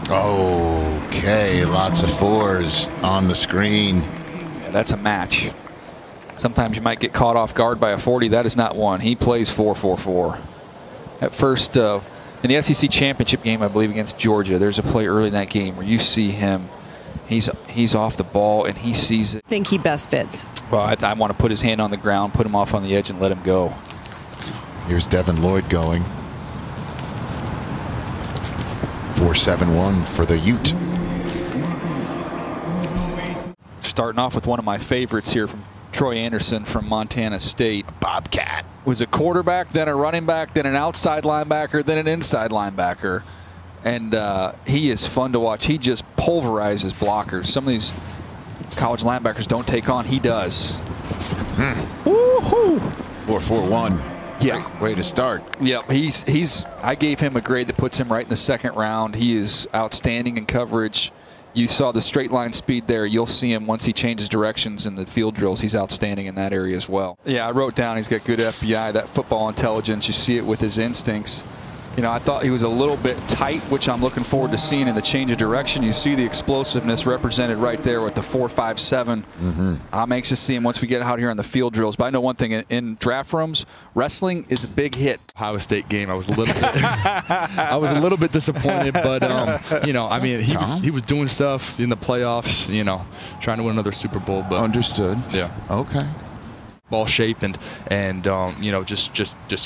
Okay, lots of 4s on the screen. Yeah, that's a match. Sometimes you might get caught off guard by a 40. That is not one. He plays 4-4-4. At first, in the SEC championship game, I believe, against Georgia, there's a play early in that game where you see him. He's off the ball, and he sees it. I think he best fits. Well, I want to put his hand on the ground, put him off on the edge, and let him go. Here's Devin Lloyd going. 4-7-1 for the Ute. Starting off with one of my favorites here from Troy Anderson from Montana State. Bobcat. Was a quarterback, then a running back, then an outside linebacker, then an inside linebacker. And he is fun to watch. He just pulverizes blockers. Some of these college linebackers don't take on. He does. Woohoo! 4-4-1. Yeah. Great way to start. Yep. I gave him a grade that puts him right in the second round. He is outstanding in coverage. You saw the straight line speed there. You'll see him once he changes directions in the field drills. He's outstanding in that area as well. Yeah, I wrote down he's got good FBI, that football intelligence. You see it with his instincts. You know, I thought he was a little bit tight, which I'm looking forward to seeing in the change of direction. You see the explosiveness represented right there with the 4.57. I'm anxious to see him once we get out here on the field drills. But I know one thing, in draft rooms, wrestling is a big hit. Ohio State game, I was a little bit, I was a little bit disappointed, but you know, I mean, he was doing stuff in the playoffs, you know, trying to win another Super Bowl. But understood. Yeah. Okay. Ball shape and you know, just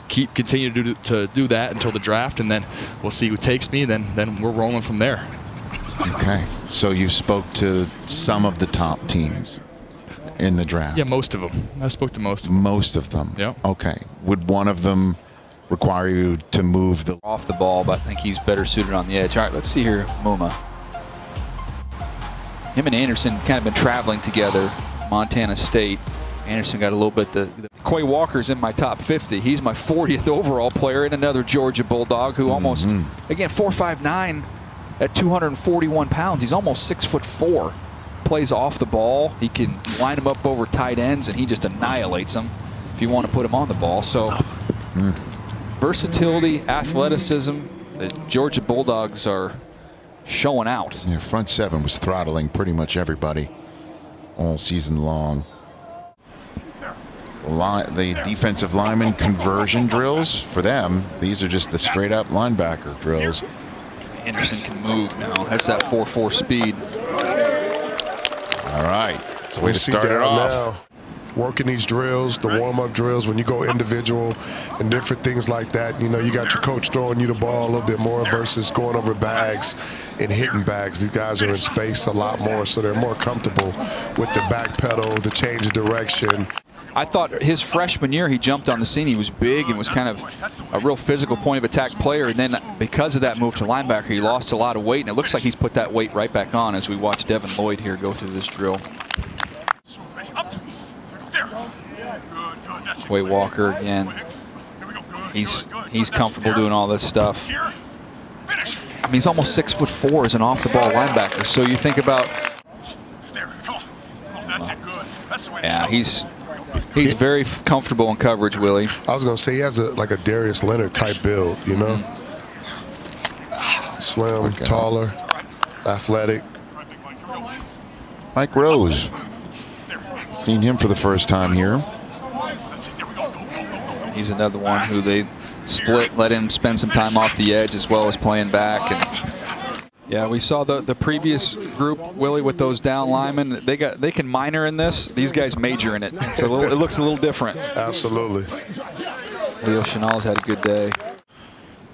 continue to do that until the draft, and then we'll see who takes me. Then we're rolling from there. Okay. So you spoke to some of the top teams in the draft. Yeah, most of them. I spoke to most of them. Most of them. Yeah. Okay. Would one of them require you to move the off the ball, but I think he's better suited on the edge. All right, let's see here, Muma. Him and Anderson kind of been traveling together, Montana State. Anderson got a little bit. Quay Walker's in my top 50. He's my 40th overall player, and another Georgia Bulldog who almost, again, 4'5'9" at 241 pounds. He's almost 6'4". Plays off the ball. He can line him up over tight ends, and he just annihilates them if you want to put him on the ball. So versatility, athleticism, the Georgia Bulldogs are showing out. Yeah, front seven was throttling pretty much everybody all season long. The defensive lineman conversion drills, for them, these are just the straight up linebacker drills. Anderson can move now. That's that 4.4 speed. All right. It's a way to start it off. Now, working these drills, the warm-up drills, when you go individual and different things like that, you know, you got your coach throwing you the ball a little bit more versus going over bags and hitting bags. These guys are in space a lot more, so they're more comfortable with the back pedal, the change of direction. I thought his freshman year he jumped on the scene. He was big and was kind of a real physical point of attack player. And then because of that move to linebacker, he lost a lot of weight. And it looks like he's put that weight right back on as we watch Devin Lloyd here go through this drill. Quay Walker again. He's comfortable doing all this stuff. I mean, he's almost 6'4" as an off-the-ball linebacker. So you think about, yeah, he's very comfortable in coverage, Willie. I was going to say he has like a Darius Leonard type build, you know. Slim, taller, athletic. Mike Rose. Seen him for the first time here. He's another one who they split, let him spend some time off the edge as well as playing back. And yeah, we saw the previous group, Willie, with those down linemen. They can minor in this. These guys major in it. It's it looks a little different. Absolutely. Leo Chenal's had a good day.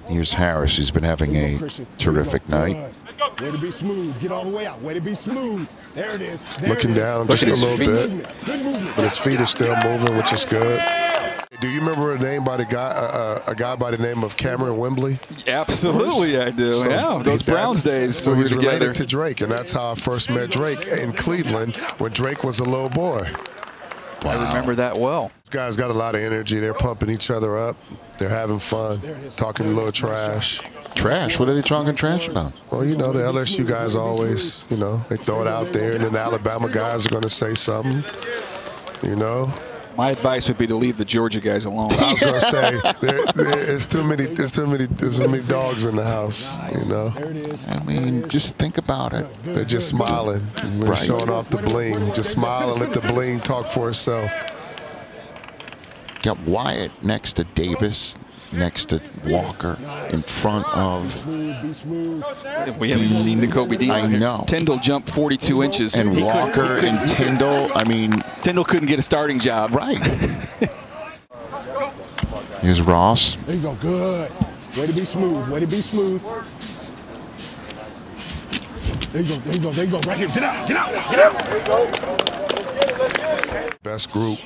Here's Harris, who's been having a terrific night. Way to be smooth. Get all the way out. Way to be smooth. There it is. Looking down just a little bit, but his feet are still moving, which is good. Do you remember a name by a guy by the name of Cameron Wembley? Absolutely, I do. So yeah, those Browns days. So he's related to Drake, and that's how I first met Drake in Cleveland when Drake was a little boy. Wow. I remember that well. These guys got a lot of energy. They're pumping each other up. They're having fun, talking a little trash. Trash? What are they talking trash about? Well, you know, the LSU guys always, you know, they throw it out there, and then the Alabama guys are going to say something, you know. My advice would be to leave the Georgia guys alone. I was going to say there's too many dogs in the house. You know. I mean, just think about it. They're just smiling, they're showing off the bling. Just smile and let the bling talk for itself. Got Wyatt next to Davis, next to Walker, in front of. We haven't seen the Kobe Dean. I know. Tyndall jumped 42 inches. And Walker and Tyndall, I mean. Tyndall couldn't get a starting job. Right. Here's Ross. There you go. Good. Way to be smooth. Way to be smooth. There you go. There you go. There you go. Right here. Get out. Get out. Get out. There you go. Best group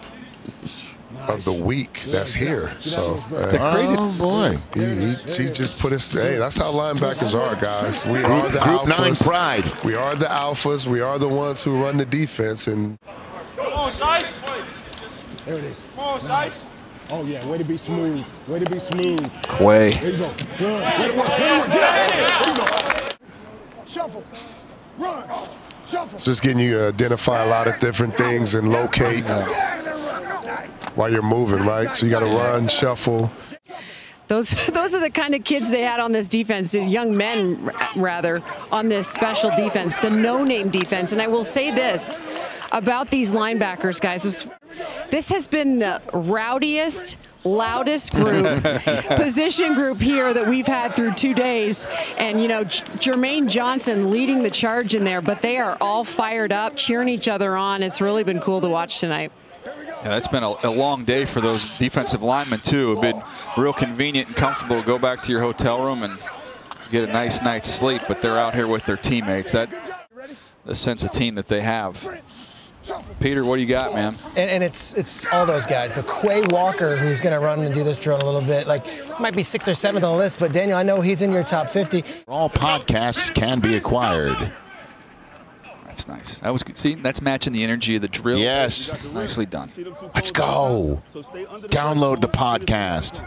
of the week that's here. So Crazy. Oh boy. He just put us. Hey, that's how linebackers are, guys. We are the Group alphas. 9 pride. We are the alphas. We are the ones who run the defense. And There it is. Nice. Oh yeah. Way to be smooth. Way to be smooth. Quay. There you go. Good. Way to work. Way to work. Get out. There you go. Shuffle. Run. Shuffle. it's just getting you to identify a lot of different things and locate while you're moving, right? So you got to run, shuffle. Those are the kind of kids they had on this defense, the young men, rather, on this special defense, the no-name defense. And I will say this about these linebackers, guys. This has been the rowdiest, loudest group, position group here that we've had through 2 days. And, you know, Jermaine Johnson leading the charge in there, but they are all fired up, cheering each other on. It's really been cool to watch tonight. Yeah, it's been a long day for those defensive linemen, too. It's been real convenient and comfortable to go back to your hotel room and get a nice night's sleep, but they're out here with their teammates. That the sense of team that they have. Peter, what do you got, man? And it's all those guys, but Quay Walker, who's going to run and do this drill in a little bit, like might be 6th or 7th on the list, but Daniel, I know he's in your top 50. All podcasts can be acquired. That's nice. That was good. See, that's matching the energy of the drill. Yes. Nicely done. Let's go. Download the podcast.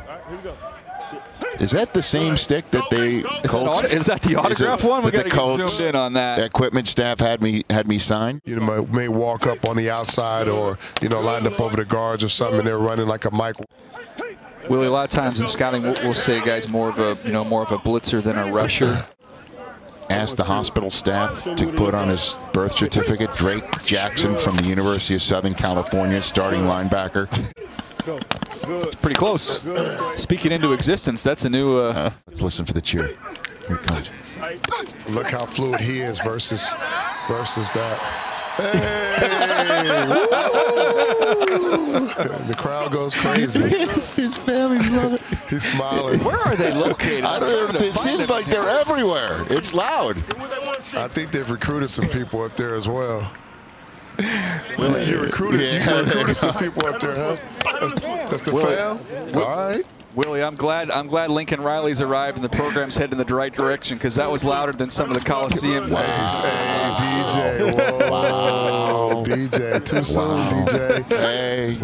Is that the same stick that they? Is that the autograph one? We got to get zoomed in on that. The equipment staff had me sign. You know, may walk up on the outside or, you know, lined up over the guards or something, and they're running like a mic. Willie, a lot of times in scouting, we'll say a guy's more of a blitzer than a rusher. Asked the hospital staff to put on his birth certificate Drake Jackson from the University of Southern California, starting linebacker. It's pretty close. Speaking into existence, that's a new. Let's listen for the cheer. Here it comes. Look how fluid he is versus that. Hey! The crowd goes crazy. His family's love it. He's smiling. Where are they located? I don't know. It seems like they're everywhere. It's loud. I think they've recruited some people up there as well. Willie, you recruited some people up there, huh? That's the fam? All right. Willie, I'm glad Lincoln Riley's arrived and the program's heading in the right direction, because that was louder than some of the Coliseum. Wow. Hey, DJ. Whoa. Wow. DJ. Too soon, DJ. Hey.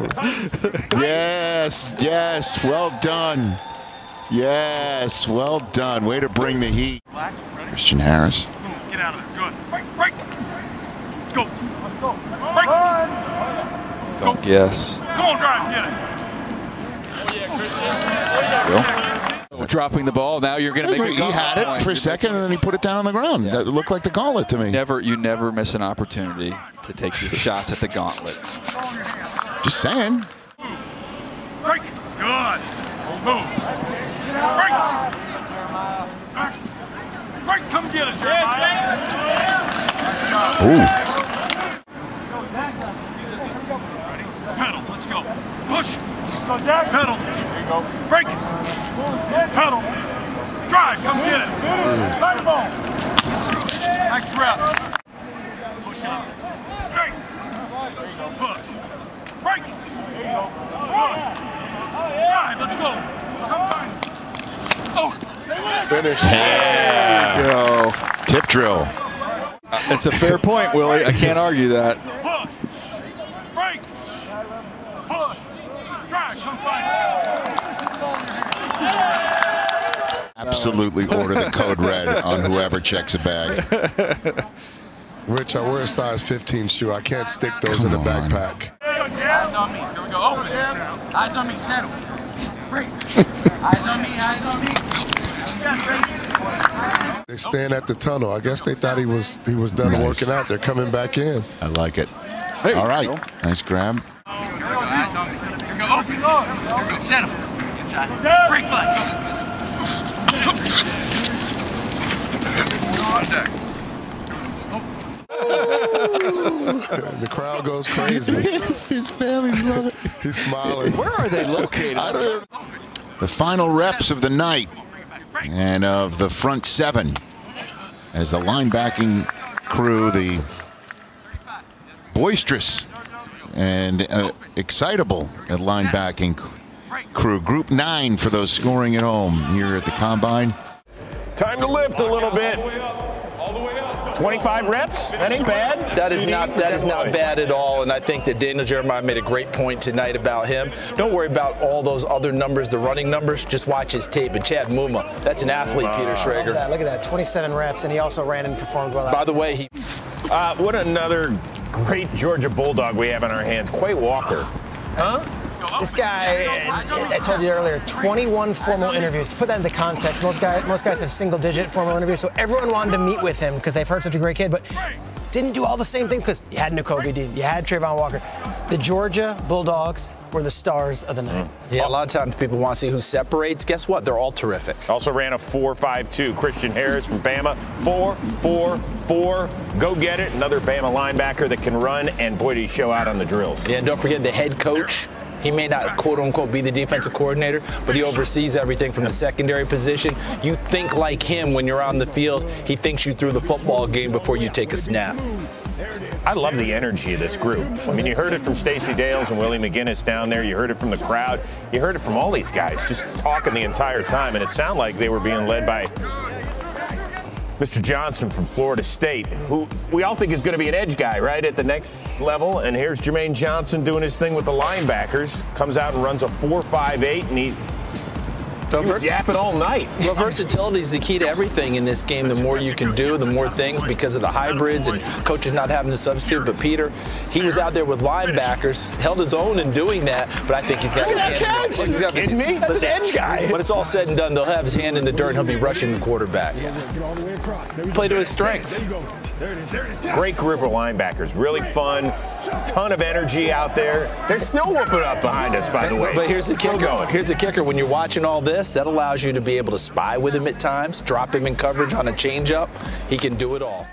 Yes. Well done. Yes. Well done. Way to bring the heat. Christian Harris. Get out of there. Good. Break. Go. Let's go. Break. Don't guess. Come on, drive. Get it. Dropping the ball. Now you're going to make it. He had it for a second and then he put it down on the ground. Yeah. That looked like the gauntlet to me. You never miss an opportunity to take your shots at the gauntlet. Just saying. Break. Good. Move. Break. Come get it, Jeremiah. Ooh. Pedal. Let's go. Push. Pedal. Break. Pedal. Drive. Come get it. Side ball. Nice rep. Push out. Break. Push. Break. Push. Drive. Let's go. Come back. Oh. Finish. Yeah. Go. Tip drill. It's a fair point, Willie. I can't argue that. Push. Break. Push. Drive. Come back. Absolutely order the code red on whoever checks a bag. Rich, I wear a size 15 shoe. I can't stick those in the backpack. Eyes on me. Here we go. Open. Eyes on me. Settle. Break. Eyes on me. Eyes on me. They stand at the tunnel. I guess they thought he was done working out. They're coming back in. I like it. All right. Nice grab. Here we go. Eyes on me. Here we go. Open. Here we go. Settle. Inside. Break flag. On deck. The crowd goes crazy. His family's loving it. He's smiling. Where are they located? I don't know. The final reps of the night and of the front seven as the linebacking crew, the boisterous and excitable at linebacking crew. Group 9 for those scoring at home here at the Combine. Time to lift a little bit. 25 reps? That ain't bad. That is not bad at all, and I think that Daniel Jeremiah made a great point tonight about him. Don't worry about all those other numbers, the running numbers. Just watch his tape. And Chad Muma, that's an athlete, Peter Schrager. Look at that, 27 reps, and he also ran and performed well. By the way, he... what another great Georgia Bulldog we have in our hands, Quay Walker. Huh? This guy, I told you earlier, 21 formal interviews. To put that into context, most guys have single-digit formal interviews, so everyone wanted to meet with him because they've heard such a great kid, but didn't do all the same thing because you had Nakobe Dean, you had Trayvon Walker. The Georgia Bulldogs were the stars of the night. Yeah, a lot of times people want to see who separates. Guess what? They're all terrific. Also ran a 4.52. Christian Harris from Bama, 4.44. Go get it. Another Bama linebacker that can run, and boy, did he show out on the drills. Yeah, and don't forget the head coach. He may not, quote-unquote, be the defensive coordinator, but he oversees everything from the secondary position. You think like him when you're on the field. He thinks you through the football game before you take a snap. I love the energy of this group. I mean, you heard it from Stacey Dales and Willie McGinnis down there. You heard it from the crowd. You heard it from all these guys just talking the entire time, and it sounded like they were being led by Mr. Johnson from Florida State, who we all think is going to be an edge guy, right, at the next level. And here's Jermaine Johnson doing his thing with the linebackers. Comes out and runs a 4.58, and he was yapping all night. Well, versatility is the key to everything in this game. The more you can do, the more things, because of the hybrids and coaches not having to substitute. But Peter, he was out there with linebackers, held his own in doing that, but I think he's got his hand. Kidding me? That's an edge guy. When it's all said and done, they'll have his hand in the dirt and he'll be rushing the quarterback. Play to his strengths. Great group of linebackers. Really fun. Ton of energy out there. They're still whooping up behind us, by the way. But here's the kicker. Here's the kicker. When you're watching all this, that allows you to be able to spy with him at times, drop him in coverage on a changeup. He can do it all.